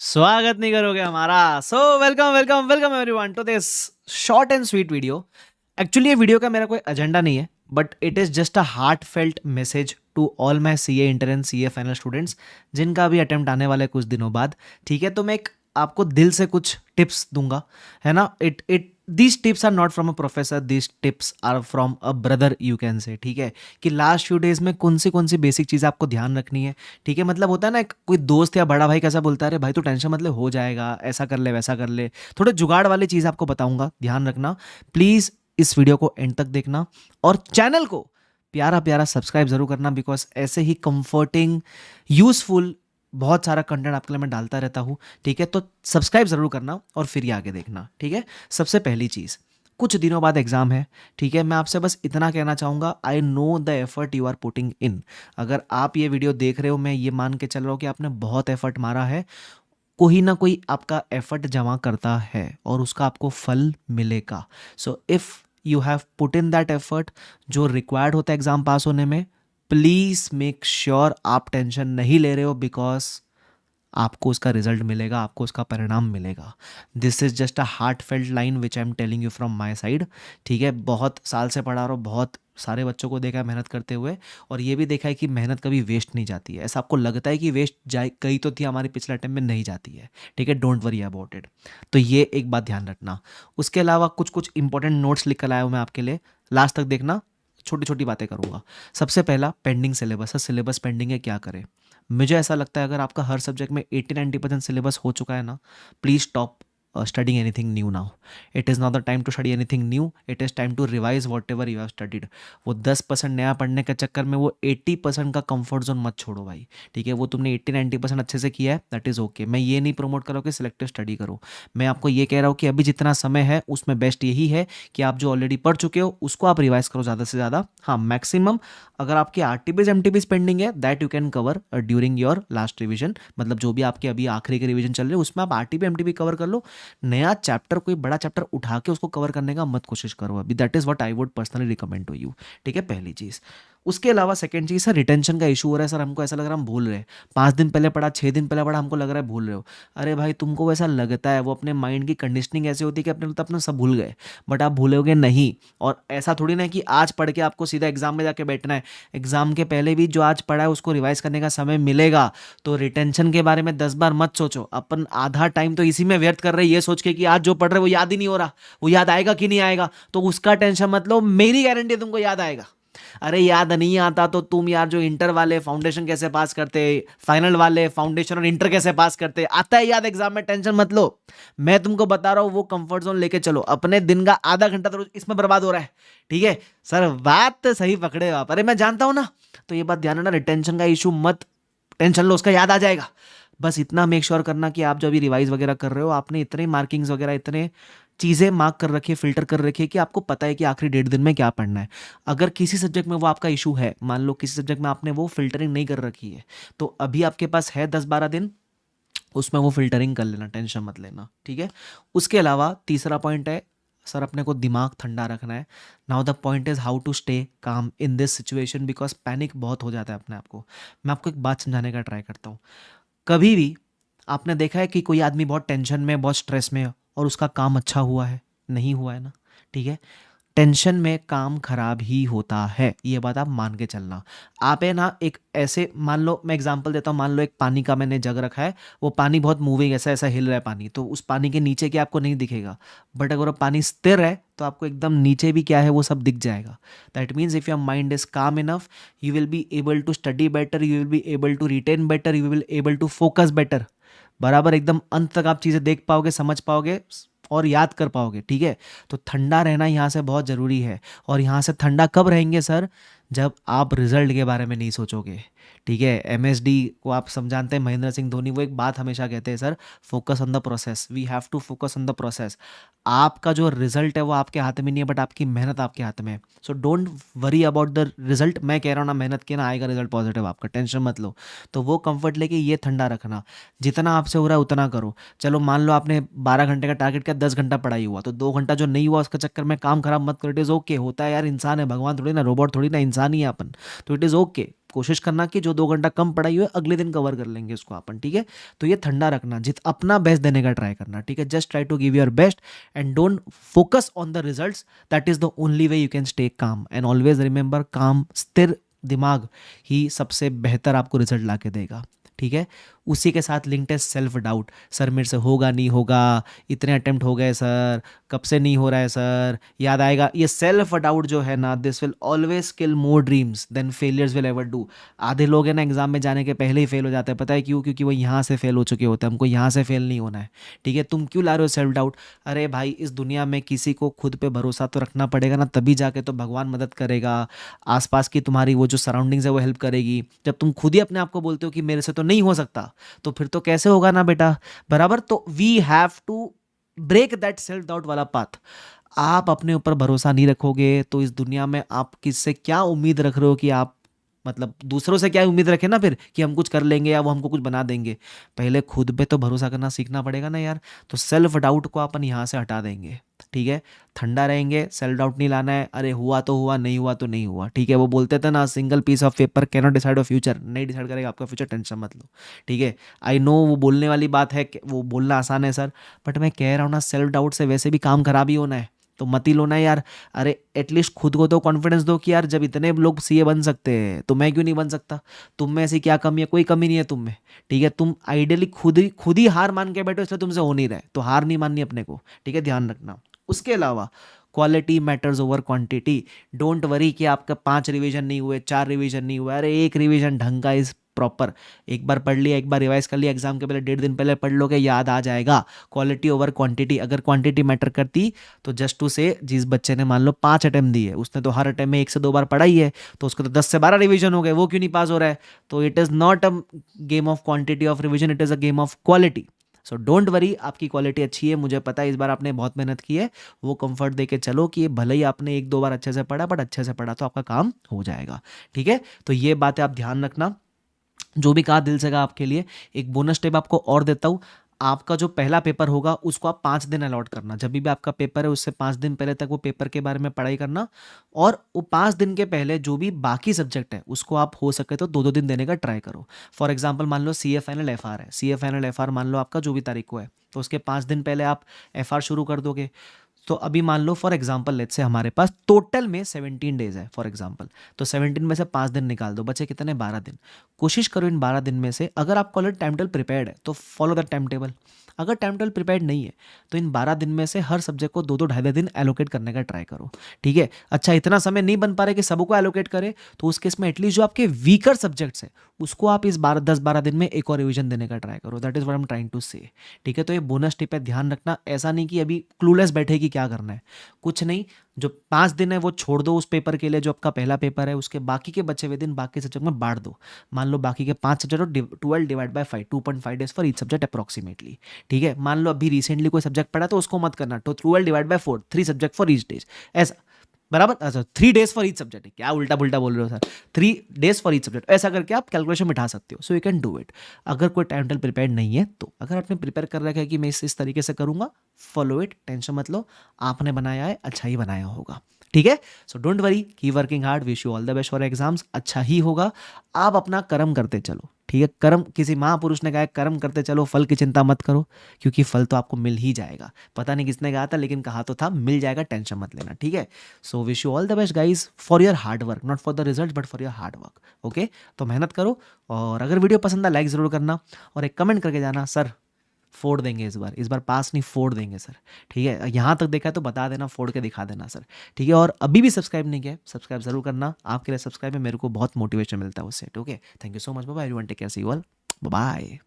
स्वागत नहीं करोगे हमारा। So welcome welcome welcome everyone to this short and sweet video. Actually ये वीडियो का मेरा कोई एजेंडा नहीं है, but it is just a heartfelt message to all my C A inter and C A final students जिनका भी attempt आने वाला है कुछ दिनों बाद। ठीक है, तो मैं एक आपको दिल से कुछ टिप्स दूंगा, है ना। It these tips are not from a professor, these tips are from a brother, you can say. ठीक है, कि लास्ट फ्यू डेज में कौन सी बेसिक चीज़ आपको ध्यान रखनी है। ठीक है, मतलब होता है ना, कोई दोस्त या बड़ा भाई कैसा बोलता है, अरे भाई तू टेंशन मतलब हो जाएगा, ऐसा कर ले वैसा कर ले। थोड़े जुगाड़ वाली चीज़ आपको बताऊंगा, ध्यान रखना प्लीज़। इस वीडियो को एंड तक देखना और चैनल को प्यारा प्यारा सब्सक्राइब जरूर करना, बिकॉज ऐसे ही कंफर्टिंग यूजफुल बहुत सारा कंटेंट आपके लिए मैं डालता रहता हूँ। ठीक है, तो सब्सक्राइब जरूर करना और फिर ये आगे देखना। ठीक है, सबसे पहली चीज़, कुछ दिनों बाद एग्जाम है। ठीक है, मैं आपसे बस इतना कहना चाहूँगा, I know the effort you are putting in. अगर आप ये वीडियो देख रहे हो, मैं ये मान के चल रहा हूँ कि आपने बहुत एफर्ट मारा है। कोई ना कोई आपका एफर्ट जमा करता है और उसका आपको फल मिलेगा। So if you have put in that effort जो रिक्वायर्ड होता है एग्जाम पास होने में, प्लीज़ मेक श्योर आप टेंशन नहीं ले रहे हो, बिकॉज आपको उसका रिजल्ट मिलेगा, आपको उसका परिणाम मिलेगा। This is just a heart felt line which I am telling you from my side. ठीक है, बहुत साल से पढ़ा रहा हूँ, बहुत सारे बच्चों को देखा है मेहनत करते हुए, और ये भी देखा है कि मेहनत कभी वेस्ट नहीं जाती है। ऐसा आपको लगता है कि वेस्ट जाए गई तो थी हमारी पिछले अटेम्प्ट में, नहीं जाती है। ठीक है, डोंट वरी अबाउट इट। तो ये एक बात ध्यान रखना। उसके अलावा कुछ कुछ इंपॉर्टेंट नोट्स लिख कर आया हूँ मैं आपके लिए, लास्ट तक देखना। छोटी छोटी बातें करूँगा। सबसे पहला, पेंडिंग सिलेबस है, सिलेबस पेंडिंग है, क्या करें। मुझे ऐसा लगता है अगर आपका हर सब्जेक्ट में 80-90% सिलेबस हो चुका है ना, please stop studying anything new now. It is not the time to study anything new, it is time to revise whatever you have studied. वो 10% नया पढ़ने के चक्कर में वो 80% का कंफर्ट जोन मत छोड़ो भाई। ठीक है, वो तुमने 80-90% अच्छे से किया है, दैट इज़ ओके। मैं ये नहीं प्रमोट कर रहा हूँ कि सिलेक्टिव स्टडी करो। मैं आपको ये कह रहा हूँ कि अभी जितना समय है उसमें बेस्ट यही है कि आप जो ऑलरेडी पढ़ चुके हो उसको आप रिवाइज करो ज़्यादा से ज़्यादा। हाँ, मैक्सिमम अगर आपकी आरटीपीज एमटीपीज पेंडिंग है, that you can cover during your last revision. मतलब जो भी आपके अभी आखिरी के रिवीजन चल रहे हैं उसमें आप आरटीपी एमटीपी कवर कर लो। नया चैप्टर, कोई बड़ा चैप्टर उठा के उसको कवर करने का मत कोशिश करो अभी। That is what I would personally recommend to you. ठीक है, पहली चीज़। उसके अलावा सेकंड चीज़, सर रिटेंशन का इशू हो रहा है, सर हमको ऐसा लग रहा है हम भूल रहे हैं। 5 दिन पहले पढ़ा, 6 दिन पहले पढ़ा, हमको लग रहा है भूल रहे हो। अरे भाई, तुमको वैसा लगता है, वो अपने माइंड की कंडीशनिंग ऐसी होती है कि अपने लगता है अपना सब भूल गए, बट आप भूलोगे नहीं। और ऐसा थोड़ी ना है कि आज पढ़ के आपको सीधा एग्जाम में जाके बैठना है। एग्जाम के पहले भी जो आज पढ़ा है उसको रिवाइज करने का समय मिलेगा। तो रिटेंशन के बारे में 10 बार मत सोचो। अपन आधा टाइम तो इसी में व्यर्थ कर रहे हैं, ये सोच के कि आज जो पढ़ रहे हैं वो याद ही नहीं हो रहा, वो याद आएगा कि नहीं आएगा। तो उसका टेंशन मत लो, मेरी गारंटी तुमको याद आएगा। अरे याद नहीं आता तो तुम यार जो इंटर वाले फाउंडेशन कैसे पास करते, फाइनल वाले फाउंडेशन और इंटर कैसे पास करते, आता है याद एग्जाम में, टेंशन मत लो। मैं तुमको बता रहा हूँ, वो कंफर्ट जोन लेके चलो। अपने दिन का आधा घंटा तो इसमें बर्बाद हो रहा है। ठीक है सर, बात तो सही पकड़े हो आप, अरे मैं जानता हूं ना। तो ये बात ध्यान रखना, रिटेंशन का इशू मत टेंशन लो, उसका याद आ जाएगा। बस इतना मेक श्योर करना कि आप जो अभी रिवाइज वगैरह कर रहे हो, आपने इतने मार्किंग्स वगैरह, इतने चीज़ें मार्क कर रखी है, फिल्टर कर रखी है कि आपको पता है कि आखिरी 1.5 दिन में क्या पढ़ना है। अगर किसी सब्जेक्ट में वो आपका इशू है, मान लो किसी सब्जेक्ट में आपने वो फिल्टरिंग नहीं कर रखी है, तो अभी आपके पास है 10-12 दिन, उसमें वो फिल्टरिंग कर लेना, टेंशन मत लेना। ठीक है, उसके अलावा तीसरा पॉइंट है, सर अपने को दिमाग ठंडा रखना है। Now the point is how to stay calm in this situation, because panic बहुत हो जाता है अपने आप को। मैं आपको एक बात समझाने का ट्राई करता हूँ। कभी भी आपने देखा है कि कोई आदमी बहुत टेंशन में, बहुत स्ट्रेस में और उसका काम अच्छा हुआ है? नहीं हुआ है ना। ठीक है, टेंशन में काम खराब ही होता है, ये बात आप मान के चलना। आप है ना, एक ऐसे मान लो, मैं एग्जांपल देता हूँ, मान लो एक पानी का मैंने जग रखा है, वो पानी बहुत मूविंग, ऐसा ऐसा हिल रहा है पानी, तो उस पानी के नीचे क्या आपको नहीं दिखेगा। बट अगर वो पानी स्थिर है तो आपको एकदम नीचे भी क्या है वो सब दिख जाएगा। That means if your mind is calm enough, you will be able to study better, you will be able to retain better, you will able to focus better. बराबर एकदम अंत तक आप चीज़ें देख पाओगे, समझ पाओगे और याद कर पाओगे। ठीक है, तो ठंडा रहना यहाँ से बहुत ज़रूरी है। और यहाँ से ठंडा कब रहेंगे सर? जब आप रिजल्ट के बारे में नहीं सोचोगे। ठीक है, एमएसडी को आप समझाते हैं, महेंद्र सिंह धोनी, वो एक बात हमेशा कहते हैं, sir focus on the process, we have to focus on the process. आपका जो रिजल्ट है वो आपके हाथ में नहीं है, बट आपकी मेहनत आपके हाथ में है। So don't worry about the result. मैं कह रहा हूँ ना, मेहनत के ना आएगा रिजल्ट पॉजिटिव आपका, टेंशन मत लो। तो वो कंफर्ट लेके ये ठंडा रखना, जितना आपसे हो रहा है उतना करो। चलो मान लो आपने 12 घंटे का टारगेट किया, 10 घंटा पढ़ाई हुआ, तो 2 घंटा जो नहीं हुआ उसके चक्कर में काम खराब मत करो। इट इज़ ओके, होता है यार, इंसान है, भगवान थोड़ी ना, रोबोट थोड़ी ना, इंसान ही है अपन। तो इट इज़ ओके। कोशिश करना कि जो 2 घंटा कम पढ़ाई हुई है अगले दिन कवर कर लेंगे उसको अपन, ठीक है। तो ये ठंडा रखना, जित अपना बेस्ट देने का ट्राई करना, ठीक है। Just try to give your best and don't focus on the results, that is the only way you can stay calm and always remember, calm, स्थिर दिमाग ही सबसे बेहतर आपको रिजल्ट ला के देगा, ठीक है। उसी के साथ लिंक्ड है सेल्फ डाउट, सर मेरे से होगा नहीं होगा, इतने अटेम्प्ट हो गए सर, कब से नहीं हो रहा है सर, याद आएगा। ये सेल्फ डाउट जो है ना, this will always kill more dreams than failures will ever do. आधे लोग हैं ना एग्जाम में जाने के पहले ही फेल हो जाते हैं, पता है क्यों? क्योंकि वो यहाँ से फेल हो चुके होते हैं, हमको यहाँ से फेल नहीं होना है, ठीक है। तुम क्यों ला रहे हो सेल्फ डाउट? अरे भाई, इस दुनिया में किसी को खुद पे भरोसा तो रखना पड़ेगा ना, तभी जाके तो भगवान मदद करेगा, आसपास की तुम्हारी वो जो सराउंडिंग्स है वो हेल्प करेगी। जब तुम खुद ही अपने आप को बोलते हो कि मेरे से तो नहीं हो सकता, तो फिर तो कैसे होगा ना बेटा, बराबर। तो we have to break that self doubt वाला पाथ। आप अपने ऊपर भरोसा नहीं रखोगे तो इस दुनिया में आप किससे क्या उम्मीद रख रहे हो कि आप, मतलब दूसरों से क्या उम्मीद रखें ना फिर कि हम कुछ कर लेंगे या वो हमको कुछ बना देंगे। पहले खुद पे तो भरोसा करना सीखना पड़ेगा ना यार। तो सेल्फ डाउट को अपन यहाँ से हटा देंगे, ठीक है। ठंडा रहेंगे, सेल्फ डाउट नहीं लाना है। अरे हुआ तो हुआ, नहीं हुआ तो नहीं हुआ, ठीक है। वो बोलते थे ना, single piece of paper can not decide your future, नहीं डिसाइड करेगा आपका फ्यूचर, टेंशन मत लो, ठीक है। आई नो वो बोलने वाली बात है, वो बोलना आसान है सर, बट मैं कह रहा हूँ ना, सेल्फ डाउट से वैसे भी काम खराब ही होना है, तो मत ही लो ना यार। अरे एटलीस्ट खुद को तो कॉन्फिडेंस दो कि यार जब इतने लोग सीए बन सकते हैं तो मैं क्यों नहीं बन सकता। तुम में ऐसी क्या कमी है? कोई कमी नहीं है तुम में, ठीक है। तुम आइडियली खुद ही हार मान के बैठो, इसलिए तुमसे हो नहीं रहा है, तो हार नहीं माननी अपने को, ठीक है, ध्यान रखना। उसके अलावा quality matters over quantity. Don't worry कि आपका 5 रिवीजन नहीं हुए, 4 रिवीजन नहीं हुआ, अरे एक रिवीजन ढंग का इस प्रॉपर, एक बार पढ़ लिया, एक बार रिवाइज कर लिया, एग्जाम के पहले 1.5 दिन पहले पढ़ लोगे, याद आ जाएगा। Quality over quantity. अगर क्वांटिटी मैटर करती तो जस्ट टू से, जिस बच्चे ने मान लो 5 अटेम्प्ट दिए, उसने तो हर अटेम्प्ट में 1 से 2 बार पढ़ा ही है, तो उसको तो 10 से 12 रिवीजन हो गए, वो क्यों नहीं पास हो रहा है? तो it is not a game of quantity of revision, it is a game of quality. So don't worry, आपकी क्वालिटी अच्छी है, मुझे पता है इस बार आपने बहुत मेहनत की है। वो कंफर्ट दे के चलो कि भले ही आपने 1-2 बार अच्छे से पढ़ा, बट अच्छे से पढ़ा तो आपका काम हो जाएगा, ठीक है। तो ये बातें आप ध्यान रखना, जो भी कहा दिल से कहा आपके लिए। एक बोनस टिप आपको और देता हूँ, आपका जो पहला पेपर होगा उसको आप 5 दिन अलॉट करना। जब भी आपका पेपर है उससे 5 दिन पहले तक वो पेपर के बारे में पढ़ाई करना, और वो 5 दिन के पहले जो भी बाकी सब्जेक्ट है उसको आप हो सके तो 2-2 दिन देने का ट्राई करो। फॉर एग्जाम्पल मान लो सी ए फाइनल एफ आर है, सी ए फाइनल एफ आर मान लो आपका जो भी तारीख को है, तो उसके 5 दिन पहले आप एफ आर शुरू कर दोगे। तो अभी मान लो फॉर एग्जाम्पल लेट्स से हमारे पास टोटल में 17 डेज है फॉर एग्जाम्पल, तो 17 में से 5 दिन निकाल दो, बचे कितने? 12 दिन। कोशिश करो इन 12 दिन में से, अगर आपका ऑलरेडी टाइम टेबल प्रिपेयर्ड है तो फॉलो द टाइम टेबल। अगर टाइम टेबल प्रिपेयर्ड नहीं है तो इन 12 दिन में से हर सब्जेक्ट को 2-2 ढाई दिन एलोकेट करने का ट्राई करो, ठीक है। अच्छा, इतना समय नहीं बन पा रहे कि सबको एलोकेट करे, तो उस केस में एटलीस्ट जो आपके वीकर सब्जेक्ट्स है उसको आप इस 10-12 दिन में एक और रिवीजन देने का ट्राई करो। That is what I am trying to say, ठीक है। तो ये बोनस टिप है, ध्यान रखना। ऐसा नहीं कि अभी क्लूलेस बैठे कि क्या करना है, कुछ नहीं। जो 5 दिन है वो छोड़ दो उस पेपर के लिए जो आपका पहला पेपर है, उसके बाकी के बचे हुए दिन बाकी सब्जेक्ट में बांट दो। मान लो बाकी के 5 subject 12 divide by 5, 2.5 days for each subject approximately, ठीक है। मान लो अभी रिसेंटली कोई सब्जेक्ट पढ़ा तो उसको मत करना, तो 12 divide by 4, 3 subject for each days, ऐसा, बराबर। अच्छा, 3 डेज फॉर ईच सब्जेक्ट, क्या उल्टा पुल्टा बोल रहे हो sir, 3 days for each subject, ऐसा करके आप कैलकुलेशन बिठा सकते हो। So you can do it. अगर कोई टाइम टेबल प्रिपेयर नहीं है तो, अगर आपने प्रिपेयर कर रखा है कि मैं इस तरीके से करूंगा, फॉलो इट, टेंशन मत लो, आपने बनाया है, अच्छा ही बनाया होगा, ठीक है। So don't worry, keep working hard, wish you all the best for exams, अच्छा ही होगा। आप अपना कर्म करते चलो, ठीक है। कर्म, किसी महापुरुष ने कहा है कर्म करते चलो, फल की चिंता मत करो, क्योंकि फल तो आपको मिल ही जाएगा। पता नहीं किसने कहा था, लेकिन कहा तो था, मिल जाएगा, टेंशन मत लेना, ठीक है। So wish you all the best guys for your hard work, not for the result but for your hard work, okay. तो मेहनत करो, और अगर वीडियो पसंद है लाइक ज़रूर करना, और एक कमेंट करके जाना, सर फोड़ देंगे इस बार पास नहीं, फोड़ देंगे सर, ठीक है। यहाँ तक देखा है तो बता देना, फोड़ के दिखा देना सर, ठीक है। और अभी भी सब्सक्राइब नहीं किया, सब्सक्राइब जरूर करना, आपके लिए सब्सक्राइब में मेरे को बहुत मोटिवेशन मिलता है उससे, okay. Thank you so much, bye bye everyone, take care, see you all, bye.